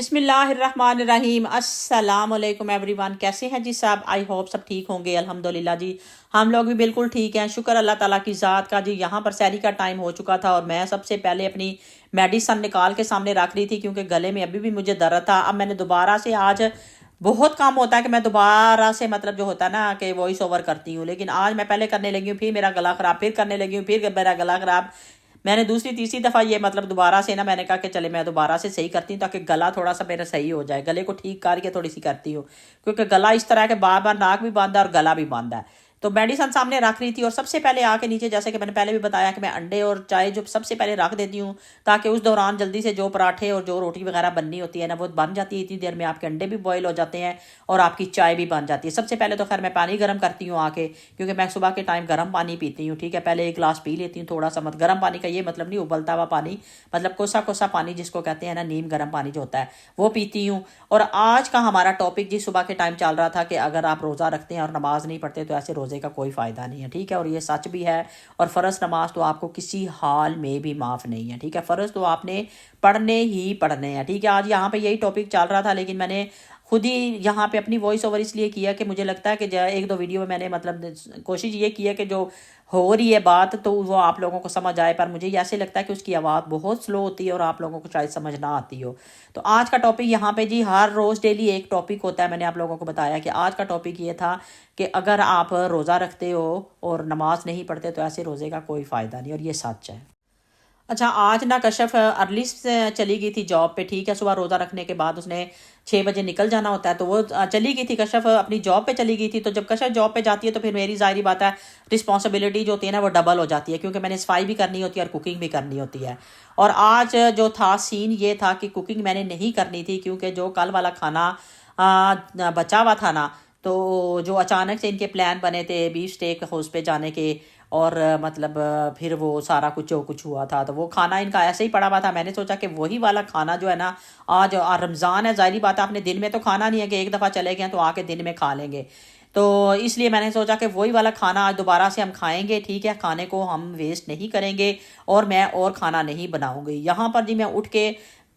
बिस्मिल्लाहिर्रहमानिर्रहीम अस्सलाम वालेकुम एवरीवन। कैसे हैं जी साहब? आई होप सब ठीक होंगे। अल्हम्दुलिल्लाह जी हम लोग भी बिल्कुल ठीक हैं, शुक्र अल्लाह ताला की ज़ात का जी। यहाँ पर सहरी का टाइम हो चुका था और मैं सबसे पहले अपनी मेडिसन निकाल के सामने रख रही थी क्योंकि गले में अभी भी मुझे दर्द था। अब मैंने दोबारा से आज बहुत काम होता है कि मैं दोबारा से मतलब जो होता है ना कि वॉइस ओवर करती हूँ, लेकिन आज मैं पहले करने लगी हूँ, फिर मेरा गला ख़राब, फिर करने लगी हूँ, फिर मेरा गला ख़राब। मैंने दूसरी तीसरी दफ़ा ये मतलब दोबारा से ना मैंने कहा कि चले मैं दोबारा से सही करती हूँ ताकि गला थोड़ा सा मेरा सही हो जाए, गले को ठीक करके थोड़ी सी करती हूँ क्योंकि गला इस तरह के बार बार नाक भी बंद है और गला भी बंद है। तो मेडिसन सामने रख रही थी और सबसे पहले आके नीचे, जैसे कि मैंने पहले भी बताया कि मैं अंडे और चाय जो सबसे पहले रख देती हूँ ताकि उस दौरान जल्दी से जो पराठे और जो रोटी वगैरह बननी होती है ना वो बन जाती है। इतनी देर में आपके अंडे भी बॉयल हो जाते हैं और आपकी चाय भी बन जाती है। सबसे पहले तो खैर मैं पानी गर्म करती हूँ आके, क्योंकि मैं सुबह के टाइम गर्म पानी पीती हूँ। ठीक है, पहले एक गिलास पी लेती हूँ थोड़ा सा, मत गर्म पानी का ये मतलब नहीं उबलता हुआ पानी, मतलब कोसा कोसा पानी जिसको कहते हैं ना, नीम गर्म पानी जो होता है वो पीती हूँ। और आज का हमारा टॉपिक जी सुबह के टाइम चल रहा था कि अगर आप रोज़ा रखते हैं और नमाज नहीं पढ़ते तो ऐसे रोज़े का कोई फ़ायदा नहीं है। ठीक है, और ये सच भी है। और फ़र्ज़ नमाज तो आपको किसी हाल में भी माफ़ नहीं है। ठीक है, फ़र्ज़ तो आपने पढ़ने ही पढ़ने हैं। ठीक है, आज यहाँ पे यही टॉपिक चल रहा था, लेकिन मैंने खुद ही यहाँ पे अपनी वॉइस ओवर इसलिए किया कि मुझे लगता है कि एक दो वीडियो में मैंने मतलब कोशिश ये की है कि जो हो रही है बात तो वो आप लोगों को समझ आए, पर मुझे ऐसे लगता है कि उसकी आवाज़ बहुत स्लो होती है और आप लोगों को शायद समझ ना आती हो। तो आज का टॉपिक यहाँ पे जी, हर रोज़ डेली एक टॉपिक होता है। मैंने आप लोगों को बताया कि आज का टॉपिक ये था कि अगर आप रोज़ा रखते हो और नमाज नहीं पढ़ते तो ऐसे रोज़े का कोई फ़ायदा नहीं, और ये सच है। अच्छा, आज ना कशफ अर्ली से चली गई थी जॉब पे। ठीक है, सुबह रोज़ा रखने के बाद उसने 6 बजे निकल जाना होता है, तो वो चली गई थी कशफ अपनी जॉब पे चली गई थी। तो जब कशफ जॉब पे जाती है तो फिर मेरी ज़ाहिर बात है रिस्पॉन्सिबिलिटी जो होती है ना वो डबल हो जाती है, क्योंकि मैंने सफाई भी करनी होती है और कुकिंग भी करनी होती है। और आज जो था सीन ये था कि कुकिंग मैंने नहीं करनी थी क्योंकि जो कल वाला खाना बचा हुआ था ना, तो जो अचानक से इनके प्लान बने थे बीफ स्टेक हाउस पे जाने के, और मतलब फिर वो सारा कुछ जो कुछ हुआ था तो वो खाना इनका ऐसे ही पड़ा हुआ था। मैंने सोचा कि वही वाला खाना जो है ना, आज रमज़ान है, ज़ाहिर बात है आपने दिन में तो खाना नहीं है कि एक दफ़ा चले गए तो आके दिन में खा लेंगे। तो इसलिए मैंने सोचा कि वही वाला खाना आज दोबारा से हम खाएंगे। ठीक है, खाने को हम वेस्ट नहीं करेंगे और मैं और खाना नहीं बनाऊंगी। यहाँ पर जी मैं उठ के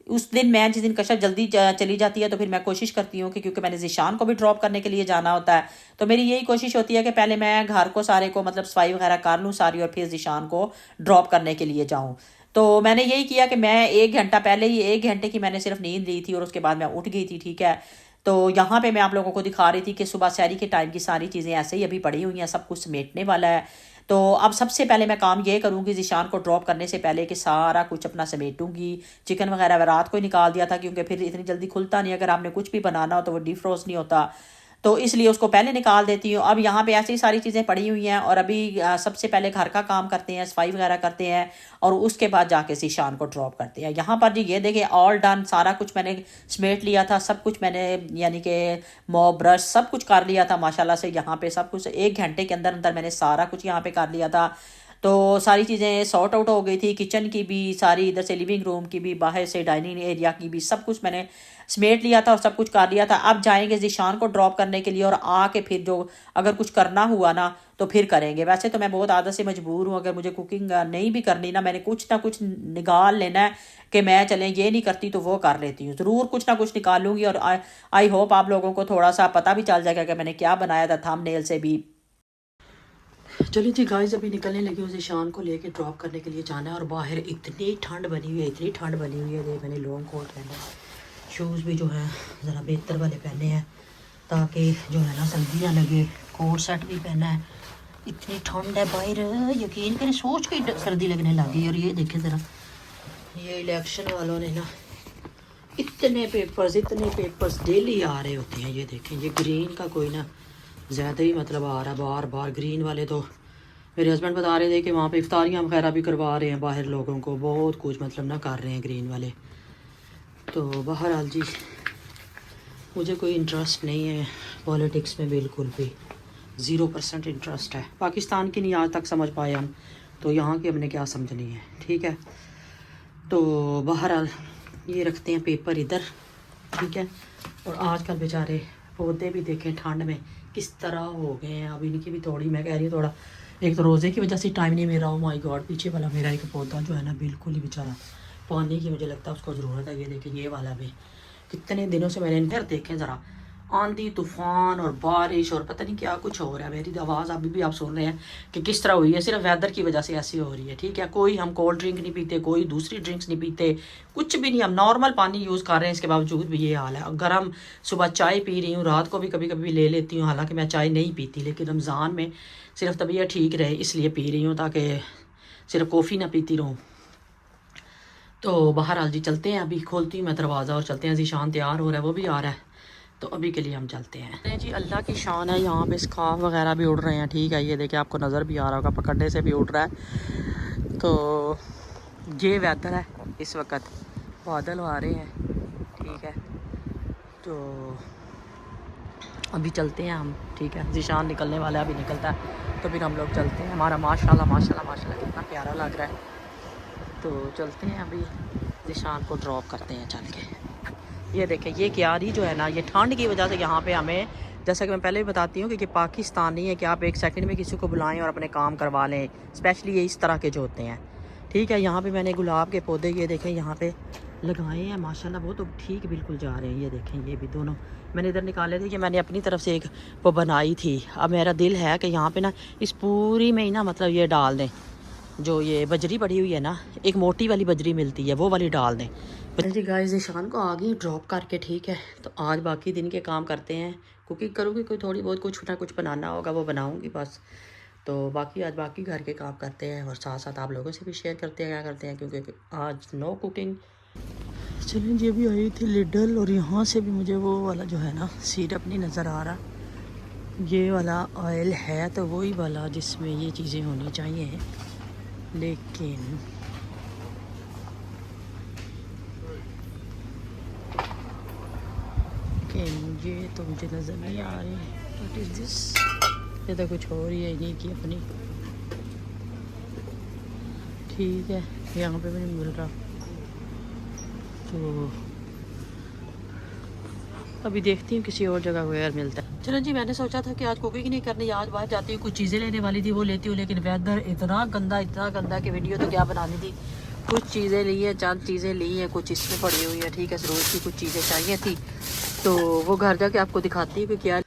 उस दिन, मैं जिस दिन कशफ जल्दी चली जाती है तो फिर मैं कोशिश करती हूँ कि क्योंकि मैंने ज़ीशान को भी ड्रॉप करने के लिए जाना होता है, तो मेरी यही कोशिश होती है कि पहले मैं घर को सारे को मतलब सफाई वगैरह कर लूँ सारी और फिर ज़ीशान को ड्रॉप करने के लिए जाऊँ। तो मैंने यही किया कि मैं 1 घंटा पहले ही, 1 घंटे की मैंने सिर्फ नींद ली थी और उसके बाद मैं उठ गई थी। ठीक है, तो यहाँ पे मैं आप लोगों को दिखा रही थी कि सुबह सहरी के टाइम की सारी चीज़ें ऐसे ही अभी पड़ी हुई हैं, सब कुछ समेटने वाला है। तो अब सबसे पहले मैं काम ये करूँगी ज़ीशान को ड्रॉप करने से पहले कि सारा कुछ अपना समेटूंगी। चिकन वगैरह रात को ही निकाल दिया था क्योंकि फिर इतनी जल्दी खुलता नहीं, अगर आपने कुछ भी बनाना हो तो वो डिफ्रोस्ट नहीं होता, तो इसलिए उसको पहले निकाल देती हूँ। अब यहाँ पे ऐसी ही सारी चीज़ें पड़ी हुई हैं और अभी सबसे पहले घर का काम करते हैं, सफाई वगैरह करते हैं और उसके बाद जाके ज़ीशान को ड्रॉप करते हैं। यहाँ पर जी ये देखिए ऑल डन, सारा कुछ मैंने समेट लिया था, सब कुछ मैंने यानी कि मॉप ब्रश सब कुछ कर लिया था माशाल्लाह से। यहाँ पे सब कुछ 1 घंटे के अंदर अंदर मैंने सारा कुछ यहाँ पे कर लिया था। तो सारी चीज़ें सॉर्ट आउट हो गई थी, किचन की भी सारी, इधर से लिविंग रूम की भी, बाहर से डाइनिंग एरिया की भी, सब कुछ मैंने समेट लिया था और सब कुछ कर लिया था। अब जाएंगे ज़ीशान को ड्रॉप करने के लिए और आके फिर जो अगर कुछ करना हुआ ना तो फिर करेंगे। वैसे तो मैं बहुत आदत से मजबूर हूँ, अगर मुझे कुकिंग नहीं भी करनी ना, मैंने कुछ ना कुछ निकाल लेना है कि मैं चलें ये नहीं करती तो वो कर लेती हूँ, ज़रूर कुछ ना कुछ निकालूंगी। और आई होप आप लोगों को थोड़ा सा पता भी चल जाएगा कि मैंने क्या बनाया था, थंबनेल से भी। चलिए जी गाइस, अभी निकलने लगी हूँ, ज़ीशान को लेके ड्रॉप करने के लिए जाना है। और बाहर इतनी ठंड बनी हुई है, इतनी ठंड बनी हुई है। मैंने लॉन्ग कोट पहना है, शूज़ भी जो है ज़रा बेहतर वाले पहने हैं ताकि जो है ना सर्दी ना लगे, कोट सेट भी पहना है। इतनी ठंड है बाहर, यकीन करें सोच के सर्दी लगने लगी। और ये देखें ज़रा, ये इलेक्शन वालों ने ना इतने पेपर्स डेली आ रहे होते हैं। ये देखें, ये ग्रीन का कोई ना ज़्यादा ही मतलब आ रहा है बार बार ग्रीन वाले। तो मेरे हस्बैंड बता रहे थे कि वहाँ पे इफ्तारियाँ वगैरह भी करवा रहे हैं बाहर, लोगों को बहुत कुछ मतलब ना कर रहे हैं ग्रीन वाले। तो बहरहाल जी मुझे कोई इंटरेस्ट नहीं है पॉलिटिक्स में, बिल्कुल भी 0% इंटरेस्ट है। पाकिस्तान की नहीं आज तक समझ पाए हम, तो यहाँ की हमने क्या समझनी है। ठीक है, तो बहरहाल ये रखते हैं पेपर इधर। ठीक है, और आजकल बेचारे पौधे भी देखें ठंड में किस तरह हो गए हैं। अब इनकी भी थोड़ी, मैं कह रही हूँ थोड़ा, एक तो रोज़े की वजह से टाइम नहीं मेरा। माय गॉड, पीछे वाला मेरा एक पौधा जो है ना बिल्कुल ही बेचारा पानी की मुझे लगता है उसको ज़रूरत है। ये देखिए ये वाला भी इतने दिनों से मैंने इधर देखे ज़रा, आंधी तूफान और बारिश और पता नहीं क्या कुछ हो रहा है। मेरी आवाज़ अभी भी आप सुन रहे हैं कि किस तरह हुई है, सिर्फ वेदर की वजह से ऐसी हो रही है। ठीक है, कोई हम कोल्ड ड्रिंक नहीं पीते, कोई दूसरी ड्रिंक्स नहीं पीते, कुछ भी नहीं, हम नॉर्मल पानी यूज़ कर रहे हैं। इसके बावजूद भी ये हाल है। गर्म सुबह चाय पी रही हूँ, रात को भी कभी कभी ले लेती हूँ, हालांकि मैं चाय नहीं पीती, लेकिन रमज़ान में सिर्फ तबीयत ठीक रहे इसलिए पी रही हूँ, ताकि सिर्फ कॉफ़ी ना पीती रहूँ। तो बहरहाल जी चलते हैं, अभी खोलती हूँ मैं दरवाज़ा और चलते हैं। ज़ीशान तैयार हो रहा है, वो भी आ रहा है, तो अभी के लिए हम चलते हैं जी। अल्लाह की शान है, यहाँ पे स्काफ वगैरह भी उड़ रहे हैं। ठीक है, ये देखिए आपको नज़र भी आ रहा होगा, पकड़ने से भी उड़ रहा है। तो ये वेदर है इस वक्त, बादल आ रहे हैं। ठीक है, तो अभी चलते हैं हम। ठीक है, ज़ीशान निकलने वाला है, अभी निकलता है तो फिर हम लोग चलते हैं। हमारा माशाल्लाह माशाल्लाह माशाल्लाह कितना प्यारा लग रहा है। तो चलते हैं, अभी ज़ीशान को ड्रॉप करते हैं चल के। ये देखें, ये क्यारी जो है ना, ये ठंड की वजह से यहाँ पे हमें, जैसा कि मैं पहले भी बताती हूँ कि पाकिस्तान नहीं है कि आप एक सेकंड में किसी को बुलाएं और अपने काम करवा लें। स्पेशली ये इस तरह के जो होते हैं। ठीक है, यहाँ पे मैंने गुलाब के पौधे ये देखें यहाँ पे लगाए हैं माशाल्लाह, वो तो ठीक बिल्कुल जा रहे हैं। ये देखें, ये भी दोनों मैंने इधर निकाले थे कि मैंने अपनी तरफ से एक वो बनाई थी। अब मेरा दिल है कि यहाँ पे ना इस पूरी में ही ना मतलब ये डाल दें, जो ये बजरी पड़ी हुई है ना, एक मोटी वाली बजरी मिलती है, वो वाली डाल दें। जी गाइस, ज़ीशान को आ गई ड्रॉप करके। ठीक है, तो आज बाकी दिन के काम करते हैं। कुकिंग करूँगी, कोई थोड़ी बहुत कुछ ना कुछ बनाना होगा वो बनाऊँगी बस। तो बाकी आज बाकी घर के काम करते हैं और साथ साथ आप लोगों से भी शेयर करते हैं क्या करते हैं, क्योंकि आज नो कुकिंग। चलें जी, अभी आई थी लिडल और यहाँ से भी मुझे वो वाला जो है ना सिरप नहीं नज़र आ रहा। ये वाला ऑयल है तो वही वाला जिसमें ये चीज़ें होनी चाहिए, लेकिन ये तो मुझे नज़र नहीं आ रही। What is this? ये तो कुछ और ही है, नहीं की अपनी। ठीक है, यहाँ पे भी नहीं मिल रहा, तो अभी देखती हूँ किसी और जगह वेयर मिलता है। चलो जी, मैंने सोचा था कि आज कुकिंग नहीं करनी, आज बाहर जाती हूँ, कुछ चीज़ें लेने वाली थी वो लेती हूँ, लेकिन वेदर इतना गंदा कि वीडियो तो क्या बनानी थी। कुछ चीज़ें ली है, चंद चीज़ें ली हैं, कुछ इसमें पड़ी हुई है। ठीक है, रोज़ की कुछ चीज़ें चाहिए थी, तो वो घर जाके आपको दिखाती हूँ कि क्या।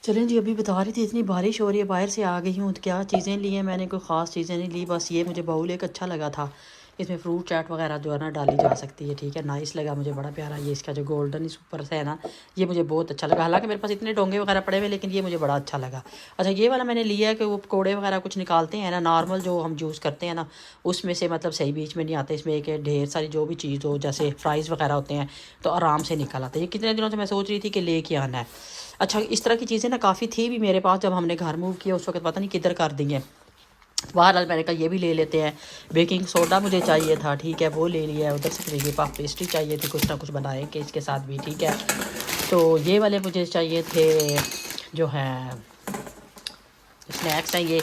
चलें जी, अभी बता रही थी इतनी बारिश हो रही है, बाहर से आ गई हूँ, तो क्या चीज़ें ली हैं मैंने, कोई ख़ास चीज़ें नहीं ली। बस ये मुझे बाउल एक अच्छा लगा था, इसमें फ्रूट चाट वगैरह जो है ना डाली जा सकती है। ठीक है, नाइस लगा मुझे, बड़ा प्यारा। ये इसका जो गोल्डन इस ऊपर से है ना, ये मुझे बहुत अच्छा लगा। हालांकि मेरे पास इतने डोंगे वगैरह पड़े हुए, लेकिन ये मुझे बड़ा अच्छा लगा। अच्छा, ये वाला मैंने लिया है कि वो पकौड़े वगैरह कुछ निकालते हैं ना, नॉर्मल जो हम यूज़ करते हैं ना, उसमें से मतलब सही बीच में नहीं आते। इसमें एक ढेर सारी जो भी चीज़ हो, जैसे फ्राइज़ वगैरह होते हैं, तो आराम से निकल आते हैं। ये कितने दिनों से मैं सोच रही थी कि ले के आना है। अच्छा, इस तरह की चीज़ें ना काफ़ी थी भी मेरे पास, जब हमने घर मूव किया उस वक्त पता नहीं किधर कर दी हैं। बहरहाल मैंने कहा ये भी ले लेते हैं। बेकिंग सोडा मुझे चाहिए था, ठीक है, वो ले लिया है। उधर से मुझे पफ पेस्ट्री चाहिए थी, कुछ ना कुछ बनाएंगे इसके साथ भी। ठीक है, तो ये वाले मुझे चाहिए थे जो हैं स्नैक्स हैं ये।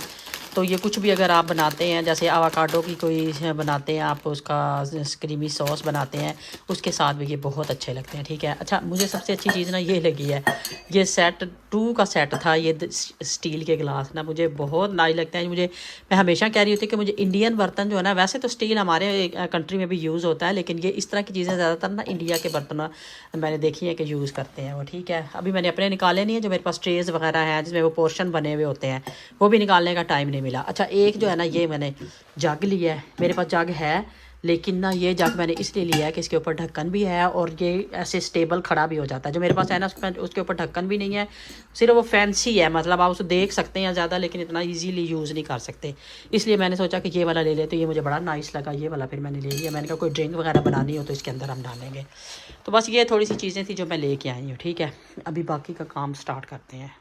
तो ये कुछ भी अगर आप बनाते हैं, जैसे आवाकाडो की कोई बनाते हैं आप, उसका क्रीमी सॉस बनाते हैं, उसके साथ भी ये बहुत अच्छे लगते हैं। ठीक है, अच्छा, मुझे सबसे अच्छी चीज़ ना ये लगी है, ये सेट 2 का सेट था, ये स्टील के गिलास ना मुझे बहुत नाइस लगते हैं। मुझे, मैं हमेशा कह रही होती कि मुझे इंडियन बर्तन जो है ना, वैसे तो स्टील हमारे कंट्री में भी यूज़ होता है, लेकिन ये इस तरह की चीज़ें ज़्यादातर ना इंडिया के बर्तन मैंने देखी है कि यूज़ करते हैं वो। ठीक है, अभी मैंने अपने निकाले नहीं है, जो मेरे पास ट्रेज़ वगैरह हैं जिसमें वो पोर्शन बने हुए होते हैं, वो भी निकालने का टाइम नहीं मिला। अच्छा, एक जो है ना ये मैंने जग लिया है, मेरे पास जग है, लेकिन ना ये जग मैंने इसलिए लिया है कि इसके ऊपर ढक्कन भी है और ये ऐसे स्टेबल खड़ा भी हो जाता है। जो मेरे पास है ना, उसके ऊपर ढक्कन भी नहीं है, सिर्फ वो फैंसी है, मतलब आप उसको देख सकते हैं ज़्यादा, लेकिन इतना इजीली यूज़ नहीं कर सकते। इसलिए मैंने सोचा कि ये वाला ले ले, तो ये मुझे बड़ा नाइस लगा, ये वाला फिर मैंने ले लिया। मैंने कहा कोई ड्रिंक वगैरह बनानी हो तो इसके अंदर हम डालेंगे। तो बस ये थोड़ी सी चीज़ें थी जो मैं लेके आई हूँ। ठीक है, अभी बाकी का काम स्टार्ट करते हैं।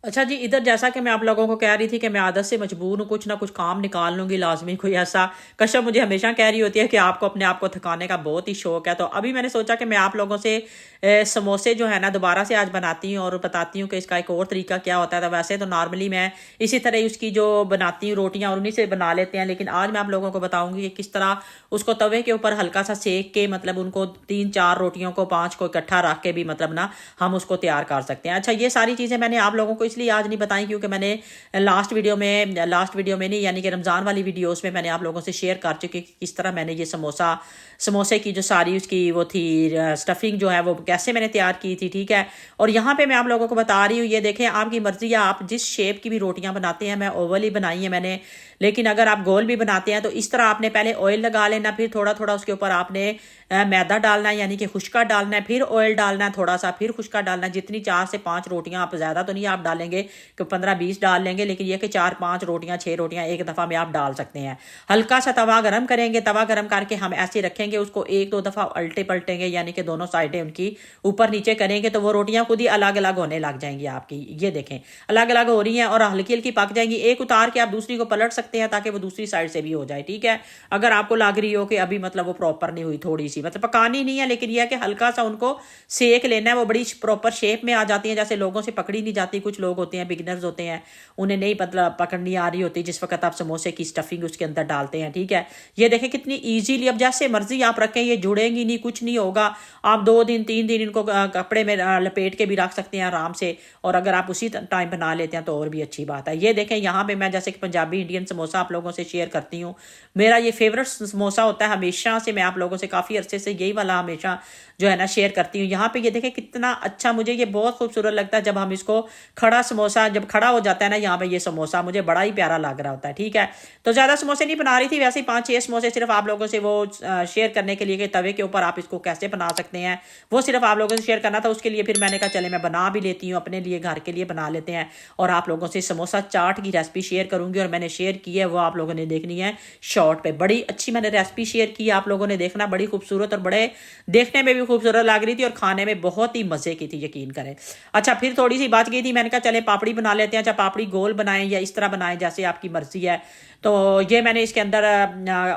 अच्छा जी, इधर जैसा कि मैं आप लोगों को कह रही थी कि मैं आदत से मजबूर हूँ, कुछ ना कुछ काम निकाल लूँगी लाजमी। कोई ऐसा कश्यप मुझे हमेशा कह रही होती है कि आपको अपने आप को थकाने का बहुत ही शौक है, तो अभी मैंने सोचा कि मैं आप लोगों से समोसे जो है ना दोबारा से आज बनाती हूँ और बताती हूँ कि इसका एक और तरीका क्या होता है। तो वैसे तो नॉर्मली मैं इसी तरह उसकी जो बनाती हूँ रोटियाँ, और उन्हीं से बना लेते हैं, लेकिन आज मैं आप लोगों को बताऊँगी कि किस तरह उसको तवे के ऊपर हल्का सा सेक के, मतलब उनको 3-4 रोटियों को 5 को इकट्ठा रख के भी मतलब ना हम उसको तैयार कर सकते हैं। अच्छा, ये सारी चीज़ें मैंने आप लोगों को इसलिए आज नहीं बताई क्योंकि मैंने लास्ट वीडियो में नहीं, यानी कि रमज़ान वाली वीडियोस में मैंने आप लोगों से शेयर कर चुकी कि किस तरह मैंने ये समोसे की जो सारी उसकी वो थी स्टफिंग जो है वो कैसे मैंने तैयार की थी, ठीक है। और यहाँ पे मैं आप लोगों को बता रही हूँ, ये देखें आपकी मर्जी है, आप जिस शेप की भी रोटियां बनाते हैं, मैं ओवल ही बनाई है मैंने, लेकिन अगर आप गोल भी बनाते हैं तो इस तरह आपने पहले ऑयल लगा लेना, फिर थोड़ा थोड़ा उसके ऊपर आपने मैदा डालना है, यानी कि खुश्का डालना है, फिर ऑयल डालना है थोड़ा सा, फिर खुश्का डालना है। जितनी 4 से 5 रोटियां, आप ज़्यादा तो नहीं आप डालेंगे कि 15-20 डाल लेंगे, लेकिन ये कि 4-5 रोटियां 6 रोटियां एक दफ़ा में आप डाल सकते हैं। हल्का सा तवा गर्म करेंगे, तवा गर्म करके हम ऐसे रखेंगे, उसको 1-2 दफ़ा उल्टे पलटेंगे, यानी कि दोनों साइडें उनकी ऊपर नीचे करेंगे तो वो रोटियां खुद ही अलग अलग होने लग जाएंगी आपकी। ये देखें अलग अलग हो रही हैं और हल्की हल्की पक जाएंगी। एक उतार के आप दूसरी को पलट सकते हैं ताकि वो दूसरी साइड से भी हो जाए, ठीक है। अगर आपको लग रही हो कि अभी मतलब वो प्रॉपर नहीं हुई, थोड़ी सी मतलब पकानी नहीं है, लेकिन यह है कि हल्का सा उनको सेक लेना है, वो बड़ी प्रॉपर शेप में आ जाती है, जैसे लोगों से पकड़ी नहीं जाती। कुछ लोग होते हैं बिगिनर्स होते हैं, उन्हें नहीं मतलब पकड़नी आ रही होती जिस वक्त आप समोसे की स्टफिंग उसके अंदर डालते हैं, ठीक है। ये देखें कितनी ईजीली, अब जैसे मर्जी आप रखें, ये जुड़ेंगी नहीं, कुछ नहीं होगा। आप 2 दिन 3 दिन इनको कपड़े में लपेट के भी रख सकते हैं आराम से, और अगर आप उसी टाइम बना लेते हैं तो और भी अच्छी बात है। ये देखें यहाँ पे मैं जैसे कि पंजाबी इंडियन समोसा आप लोगों से शेयर करती हूँ, मेरा ये फेवरेट समोसा होता है हमेशा से, मैं आप लोगों से काफ़ी अरसे से यही वाला हमेशा जो है ना शेयर करती हूँ। यहाँ पे ये देखें कितना अच्छा, मुझे ये बहुत खूबसूरत लगता है जब हम इसको खड़ा समोसा जब खड़ा हो जाता है ना, यहाँ पे ये समोसा मुझे बड़ा ही प्यारा लग रहा होता है, ठीक है। तो ज़्यादा समोसे नहीं बना रही थी, वैसे ही 5-6 समोसे सिर्फ आप लोगों से वो शेयर करने के लिए कि तवे के ऊपर आप इसको कैसे बना सकते हैं, वो सिर्फ आप लोगों से शेयर करना था। उसके लिए फिर मैंने कहा चले मैं बना भी लेती हूँ, अपने लिए घर के लिए बना लेते हैं, और आप लोगों से समोसा चाट की रेसिपी शेयर करूंगी। और मैंने शेयर की है वो आप लोगों ने देखनी है शॉर्ट पे, बड़ी अच्छी मैंने रेसिपी शेयर की, आप लोगों ने देखना, बड़ी खूबसूरत और बड़े देखने में भी खूबसूरत लग रही थी और खाने में बहुत ही मजे की थी, यकीन करें। अच्छा फिर थोड़ी सी बच गई थी, मैंने कहा चले पापड़ी बना लेते हैं। अच्छा पापड़ी गोल बनाएं या इस तरह बनाएं जैसे आपकी मर्जी है। तो ये मैंने इसके अंदर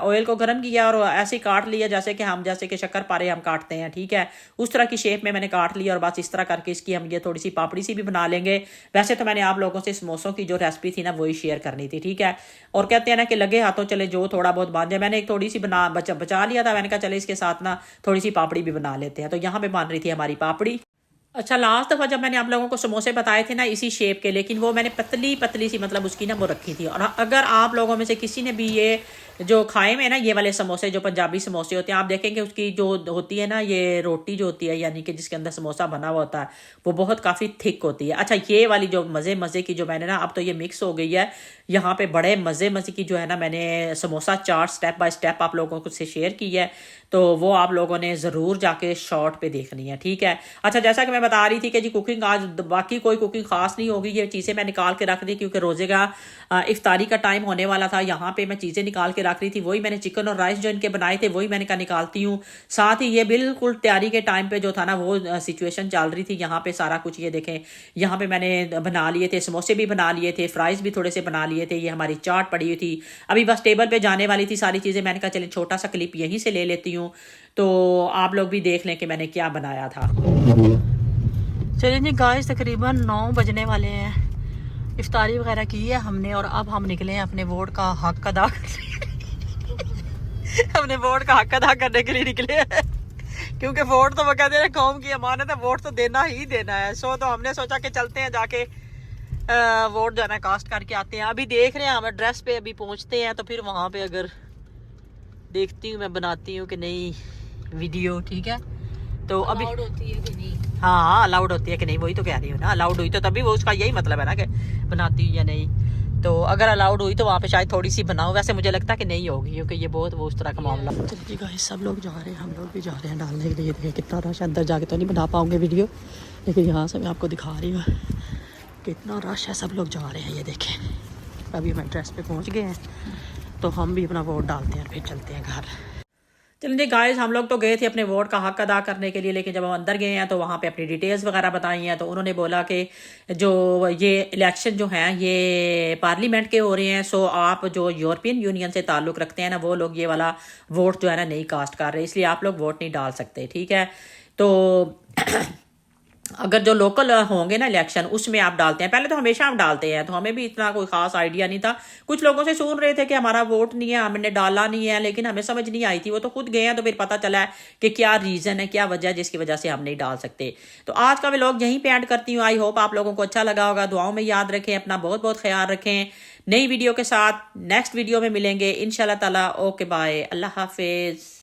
ऑयल को गर्म किया और ऐसे ही काट लिया जैसे कि हम जैसे कि शक्कर पारे हम काटते हैं, ठीक है, उस तरह की शेप में मैंने काट लिया। और बस इस तरह करके इसकी हम ये थोड़ी सी पापड़ी सी भी बना लेंगे। वैसे तो मैंने आप लोगों से समोसों की जो रेसिपी थी ना वही शेयर करनी थी, ठीक है। और कहते हैं ना कि लगे हाथों चले जो थोड़ा बहुत बांध जाए, मैंने एक थोड़ी सी बचा लिया था, मैंने कहा चले इसके साथ ना थोड़ी सी पापड़ी भी बना लेते हैं। तो यहाँ पे बन रही थी हमारी पापड़ी। अच्छा लास्ट दफ़ा जब मैंने आप लोगों को समोसे बताए थे ना इसी शेप के, लेकिन वो मैंने पतली पतली सी मतलब उसकी ना वो रखी थी। और अगर आप लोगों में से किसी ने भी ये जो खाए में ना ये वाले समोसे जो पंजाबी समोसे होते हैं, आप देखेंगे उसकी जो होती है ना ये रोटी जो होती है, यानी कि जिसके अंदर समोसा बना हुआ होता है, वो बहुत काफ़ी थिक होती है। अच्छा ये वाली जो मज़े मज़े की जो मैंने ना, अब तो ये मिक्स हो गई है यहाँ पे, बड़े मज़े मज़े की जो है ना मैंने samosa chaat step by step आप लोगों को से शेयर की है, तो वो आप लोगों ने ज़रूर जाके शॉर्ट पे देखनी है, ठीक है। अच्छा जैसा कि मैं बता रही थी कि जी कुकिंग आज बाकी कोई कुकिंग खास नहीं होगी, ये चीज़ें मैं निकाल के रख दी क्योंकि रोज़े का इफ्तारी का टाइम होने वाला था। यहाँ पे मैं चीज़ें निकाल के रख रही थी, वही मैंने चिकन और राइस जो इनके बनाए थे वही मैंने कहा निकालती हूँ। साथ ही ये बिल्कुल तैयारी के टाइम पे जो था ना वो सिचुएशन चल रही थी, यहाँ पे सारा कुछ ये देखें, यहाँ पे मैंने बना लिए थे, समोसे भी बना लिए थे, फ्राइज भी थोड़े से बना लिए थे, ये हमारी चाट पड़ी हुई थी, अभी बस टेबल पे जाने वाली थी सारी चीज़ें। मैंने कहा चलें छोटा सा क्लिप यहीं से ले लेती हूँ तो आप लोग भी देख लें कि मैंने क्या बनाया था। चलिए जी गाइस तकरीबन 9 बजने वाले हैं, इफ्तारी वगैरह की है हमने और अब हम निकले हैं अपने वोट का हक अदा अपने वोट का हक अदा करने के लिए निकले हैं क्योंकि वोट तो वो कहते हैं कौम की अमानत है, वोट तो देना ही देना है। सो तो हमने सोचा कि चलते हैं जाके वोट जो है ना कास्ट करके आते हैं। अभी देख रहे हैं हम एड्रेस पे अभी पहुंचते हैं तो फिर वहाँ पे अगर देखती हूँ मैं बनाती हूँ कि नहीं वीडियो, ठीक है। तो अभी अलाउड होती है कि नहीं, हाँ अलाउड होती है कि नहीं वही तो कह रही हूँ ना, अलाउड हुई तो तभी वो उसका यही मतलब है ना कि बनाती हूँ या नहीं। तो अगर अलाउड हुई तो वहाँ पे शायद थोड़ी सी बनाऊँ, वैसे मुझे लगता है कि नहीं होगी क्योंकि ये बहुत वो उस तरह का मामला। चलिए गाइस सब लोग जा रहे हैं, हम लोग भी जा रहे हैं डालने के लिए। देखिए कितना रश, अंदर जाके तो नहीं बना पाऊँगे वीडियो, लेकिन यहाँ से मैं आपको दिखा रही हूँ कितना रश है, सब लोग जा रहे हैं। ये देखें अभी हम एड्रेस पे पहुँच गए हैं तो हम भी अपना वोट डालते हैं फिर चलते हैं घर। चलिए गाइस हम लोग तो गए थे अपने वोट का हक अदा करने के लिए, लेकिन जब हम अंदर गए हैं तो वहाँ पे अपनी डिटेल्स वगैरह बताई हैं तो उन्होंने बोला कि जो ये इलेक्शन जो हैं ये पार्लियामेंट के हो रहे हैं, सो आप जो यूरोपियन यूनियन से ताल्लुक़ रखते हैं ना वो लोग ये वाला वोट जो है ना नहीं कास्ट कर रहे, इसलिए आप लोग वोट नहीं डाल सकते, ठीक है। तो अगर जो लोकल होंगे ना इलेक्शन उसमें आप डालते हैं, पहले तो हमेशा हम डालते हैं तो हमें भी इतना कोई खास आइडिया नहीं था। कुछ लोगों से सुन रहे थे कि हमारा वोट नहीं है, हमने डाला नहीं है, लेकिन हमें समझ नहीं आई थी, वो तो खुद गए हैं तो फिर पता चला है कि क्या रीज़न है, क्या वजह है जिसकी वजह से हम नहीं डाल सकते। तो आज का व्लॉग यहीं पे एंड करती हूँ। आई होप आप लोगों को अच्छा लगा होगा। दुआओं में याद रखें, अपना बहुत बहुत ख्याल रखें। नई वीडियो के साथ नेक्स्ट वीडियो में मिलेंगे इंशाल्लाह ताला। ओके बाय, अल्लाह हाफिज़।